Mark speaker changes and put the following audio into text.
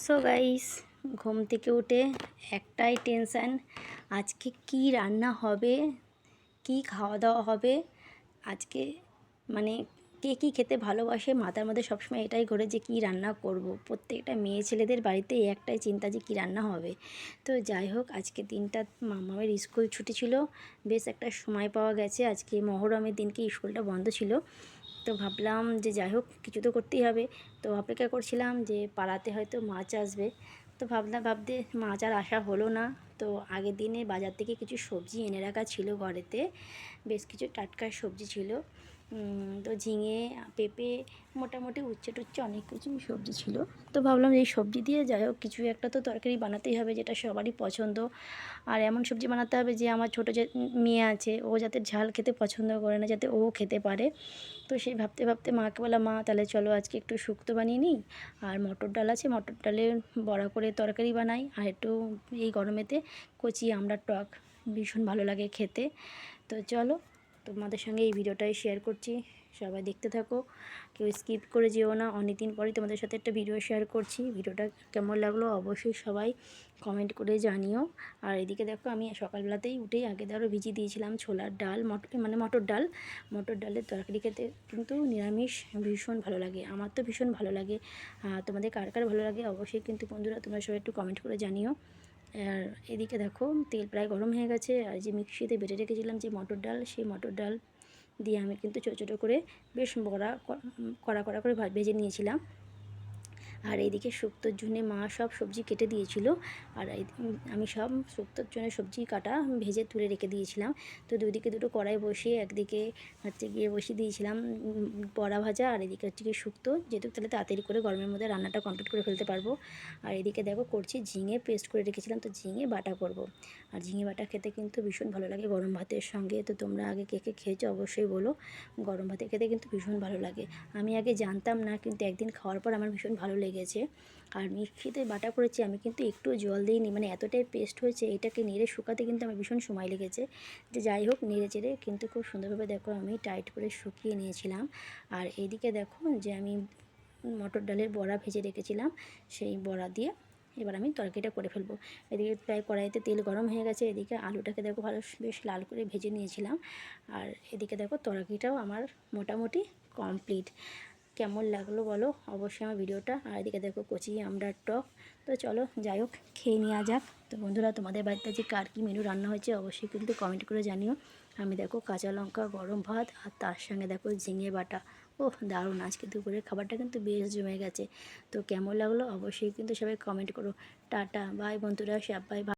Speaker 1: So guys, ঘুম থেকে উঠে একটাই টেনশান, আজকে কি রান্না হবে, কি খাওয়া দাওয়া হবে আজকে। মানে কে কী খেতে ভালোবাসে, মাথার মধ্যে সবসময় এটাই ঘোরে যে কী রান্না করব। প্রত্যেকটা মেয়ে ছেলেদের বাড়িতে একটাই চিন্তা যে কী রান্না হবে। তো যাই হোক, আজকে দিনটা মামামের স্কুল ছুটি ছিল, বেশ একটা সময় পাওয়া গেছে। আজকে মহরমের দিনকে স্কুলটা বন্ধ ছিল, তো ভাবলাম যে যাই হোক কিছু তো করতেই হবে। তো অপেক্ষা করছিলাম যে পাড়াতে হয়তো মাছ আসবে। তো ভাবতে মাছ আর আসা হলো না। তো আগের দিনে বাজার থেকে কিছু সবজি এনে রাখা ছিল ঘরেতে, বেশ কিছু টাটকা সবজি ছিল। তো ঝিঙে, পেঁপে, মোটামুটি উচ্ছে টুচ্ছে অনেক কিছুই সবজি ছিল। তো ভাবলাম এই সবজি দিয়ে যাই হোক কিছু একটা তো তরকারি বানাতেই হবে, যেটা সবারই পছন্দ। আর এমন সবজি বানাতে হবে যে আমার ছোটো যে মেয়ে আছে, ও যাতে ঝাল খেতে পছন্দ করে না, যাতে ও খেতে পারে। তো সেই ভাবতে ভাবতে মাকে বললাম, মা তাহলে চলো আজকে একটু শুক্তো বানিয়ে নিই, আর মটর ডাল আছে, মটর ডালের বড়া করে তরকারি বানাই, আর একটু এই গরমেতে কচি আমড়ার টক ভীষণ ভালো লাগে খেতে। তো চলো তোমাদের সঙ্গে এই ভিডিওটাই শেয়ার করছি, সবাই দেখতে থাকো, কেউ স্কিপ করে যেও না। অনেক দিন পরেই তোমাদের সাথে একটা ভিডিও শেয়ার করছি। ভিডিওটা কেমন লাগলো অবশ্যই সবাই কমেন্ট করে জানিও। আর এদিকে দেখো, আমি সকালবেলাতেই উঠেই আগে ধরো ভিজিয়ে দিয়েছিলাম ছোলার ডাল, মটর ডালের তরকারি খেতে কিন্তু নিরামিষ ভীষণ ভালো লাগে, আমার তো ভীষণ ভালো লাগে। তোমাদের কার কার ভালো লাগে অবশ্যই কিন্তু বন্ধুরা তোমরা সবাই একটু কমেন্ট করে জানিও। আর এদিকে দেখো তেল প্রায় গরম হয়ে গেছে, আর যে মিক্সিতে বেটে রেখেছিলাম যে মটর ডাল, সেই মটর ডাল দিয়ে আমি কিন্তু ছোটো ছোটো করে বেশ বড়া কড়া কড়া করে ভেজে নিয়েছিলাম। আর এইদিকে শুক্তোর জন্যে মা সব সবজি কেটে দিয়েছিল, আর আমি সব শুক্তোর জন্য সবজি কাটা ভেজে তুলে রেখে দিয়েছিলাম। তো দুদিকে দুটো কড়াই বসিয়ে একদিকে হচ্ছে গিয়ে বসিয়ে দিয়েছিলাম বড়া ভাজা, আর এদিকে হচ্ছে গিয়ে শুক্তো, যেহেতু তাহলে তাড়াতাড়ি করে গরমের মধ্যে রান্নাটা কমপ্লিট করে ফেলতে পারবো। আর এদিকে দেখো করছি ঝিঙে পেস্ট করে রেখেছিলাম, তো ঝিঙে বাটা করব। আর ঝিঙে বাটা খেতে কিন্তু ভীষণ ভালো লাগে গরম ভাতের সঙ্গে। তো তোমরা আগে কে কে খেয়েছো অবশ্যই বলো, গরম ভাতে খেতে কিন্তু ভীষণ ভালো লাগে। আমি আগে জানতাম না, কিন্তু একদিন খাওয়ার পর আমার ভীষণ ভালো লেগেছে। আর মিক্সিতে বাটা করেছি, আমি কিন্তু একটু জল দিইনি, মানে এতটাই পেস্ট হয়েছে, এটাকে নেড়ে শুকাতে কিন্তু আমার ভীষণ সময় লেগেছে। যে যাই হোক নেড়ে চেড়ে কিন্তু খুব সুন্দরভাবে দেখো আমি টাইট করে শুকিয়ে নিয়েছিলাম। আর এইদিকে দেখো যে আমি মটর ডালের বড়া ভেজে রেখেছিলাম, সেই বড়া দিয়ে এবার আমি তরকারিটা করে ফেলবো। এদিকে প্রায় কড়াইতে তেল গরম হয়ে গেছে, এদিকে আলুটাকে দেখো ভালো বেশ লাল করে ভেজে নিয়েছিলাম। আর এদিকে দেখো তরকারিটাও আমার মোটামুটি কমপ্লিট। কেমন লাগলো বলো অবশ্যই আমার ভিডিওটা। আর এদিকে দেখো কচি আমড়ার টক। তো চলো যাই হোক খেয়ে নেওয়া যাক। তো বন্ধুরা তোমাদের বাড়িতে যে কার কী মেনু রান্না হয়েছে অবশ্যই কিন্তু কমেন্ট করে জানিও। আমি দেখো কাঁচা লঙ্কা, গরম ভাত, আর তার সঙ্গে দেখো ঝিঙে বাটা। ওহ দারুণ, আজকে দুপুরের খাবারটা কিন্তু বেশ জমে গেছে। তো কেমন লাগলো অবশ্যই কিন্তু সবাই কমেন্ট করো। টাটা বাই বন্ধুরা, সবাই